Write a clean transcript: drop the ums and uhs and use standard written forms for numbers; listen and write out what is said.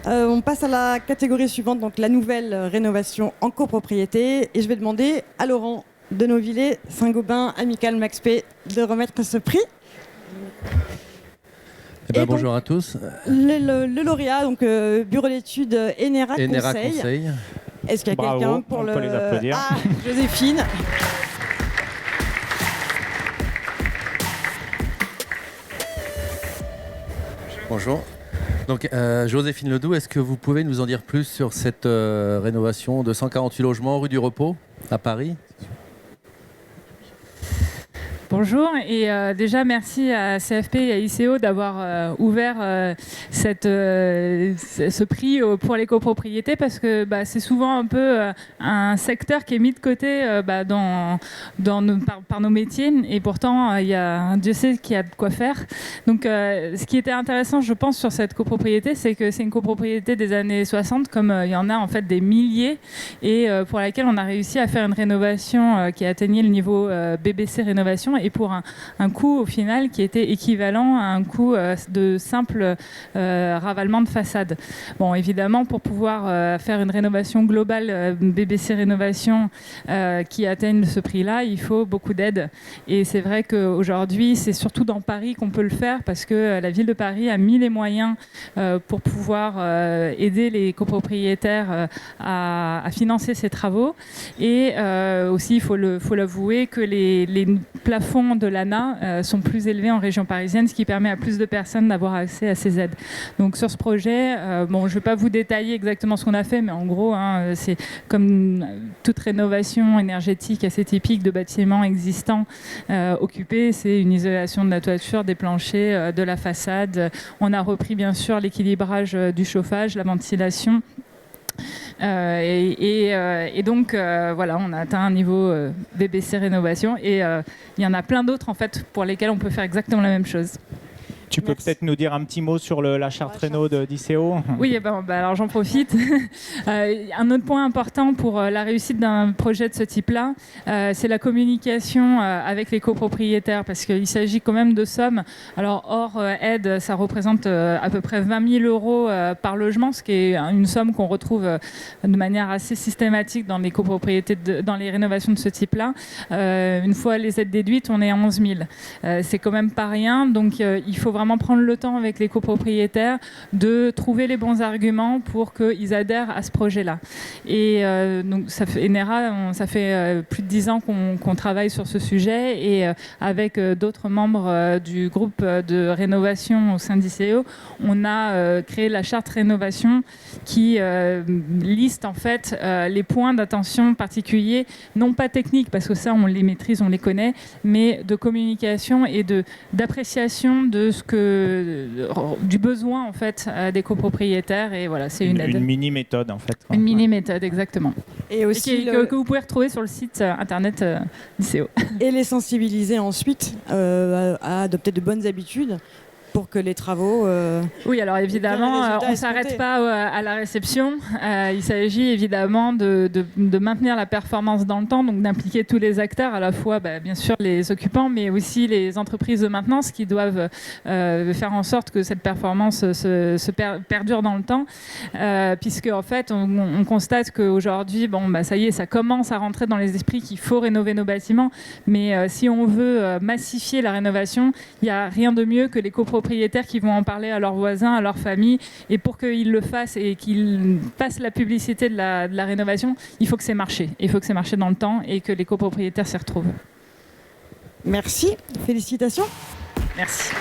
On passe à la catégorie suivante, donc la nouvelle rénovation en copropriété. Et je vais demander à Laurent Denauvillers, Saint-Gobain, Amical Max P, de remettre ce prix. Bonjour à tous. Le lauréat, donc bureau d'études Enera Conseil. Est-ce qu'il y a quelqu'un pour on peut les applaudir. Ah, Joséphine. Bonjour. Donc, Joséphine Ledoux, est-ce que vous pouvez nous en dire plus sur cette rénovation de 148 logements rue du Repos à Paris ? Bonjour et déjà merci à CFP et à ICO d'avoir ouvert ce prix pour les copropriétés parce que c'est souvent un peu un secteur qui est mis de côté par nos métiers et pourtant il y a un Dieu sait qu'il y a de quoi faire. Donc ce qui était intéressant je pense sur cette copropriété c'est que c'est une copropriété des années 60 comme il y en a en fait des milliers et pour laquelle on a réussi à faire une rénovation qui atteignait le niveau BBC rénovation et pour un coût au final qui était équivalent à un coût de simple ravalement de façade. Bon, évidemment, pour pouvoir faire une rénovation globale BBC Rénovation qui atteigne ce prix-là, il faut beaucoup d'aide. Et c'est vrai qu'aujourd'hui, c'est surtout dans Paris qu'on peut le faire parce que la ville de Paris a mis les moyens pour pouvoir aider les copropriétaires à financer ces travaux. Et aussi, il faut l'avouer que les plafonds de l'ANA sont plus élevés en région parisienne, ce qui permet à plus de personnes d'avoir accès à ces aides. Donc sur ce projet, je ne vais pas vous détailler exactement ce qu'on a fait, mais en gros, c'est comme toute rénovation énergétique assez typique de bâtiments existants occupés, c'est une isolation de la toiture, des planchers, de la façade. On a repris bien sûr l'équilibrage du chauffage, la ventilation. Donc voilà, on a atteint un niveau BBC rénovation et il y en a plein d'autres en fait pour lesquels on peut faire exactement la même chose. Tu peux peut-être nous dire un petit mot sur la charte réno d'ICO ? Oui, alors j'en profite. Un autre point important pour la réussite d'un projet de ce type-là, c'est la communication avec les copropriétaires, parce qu'il s'agit quand même de sommes. Alors hors aide, ça représente à peu près 20 000 euros par logement, ce qui est une somme qu'on retrouve de manière assez systématique dans les copropriétés, dans les rénovations de ce type-là. Une fois les aides déduites, on est à 11 000. C'est quand même pas rien, donc il faut vraiment prendre le temps avec les copropriétaires de trouver les bons arguments pour qu'ils adhèrent à ce projet-là. Et donc Enera, ça fait plus de 10 ans qu'on travaille sur ce sujet et avec d'autres membres du groupe de rénovation au sein d'ICO, on a créé la charte rénovation qui liste en fait les points d'attention particuliers, non pas techniques parce que ça on les maîtrise, on les connaît, mais de communication et d'appréciation de du besoin en fait des copropriétaires et voilà, c'est une mini méthode en fait. Une mini méthode exactement. Et aussi que vous pouvez retrouver sur le site internet d'ICO. Et les sensibiliser ensuite à adopter de bonnes habitudes pour que les travaux... Oui, alors évidemment, on ne s'arrête pas à la réception. Il s'agit évidemment de maintenir la performance dans le temps, donc d'impliquer tous les acteurs, à la fois bien sûr les occupants, mais aussi les entreprises de maintenance qui doivent faire en sorte que cette performance perdure dans le temps, puisque en fait, on constate qu'aujourd'hui, ça y est, ça commence à rentrer dans les esprits qu'il faut rénover nos bâtiments, mais si on veut massifier la rénovation, il n'y a rien de mieux que les copropriétaires qui vont en parler à leurs voisins, à leur famille, et pour qu'ils le fassent et qu'ils passent la publicité de la rénovation, il faut que c'est marché. Il faut que c'est marché dans le temps et que les copropriétaires s'y retrouvent. Merci, félicitations. Merci.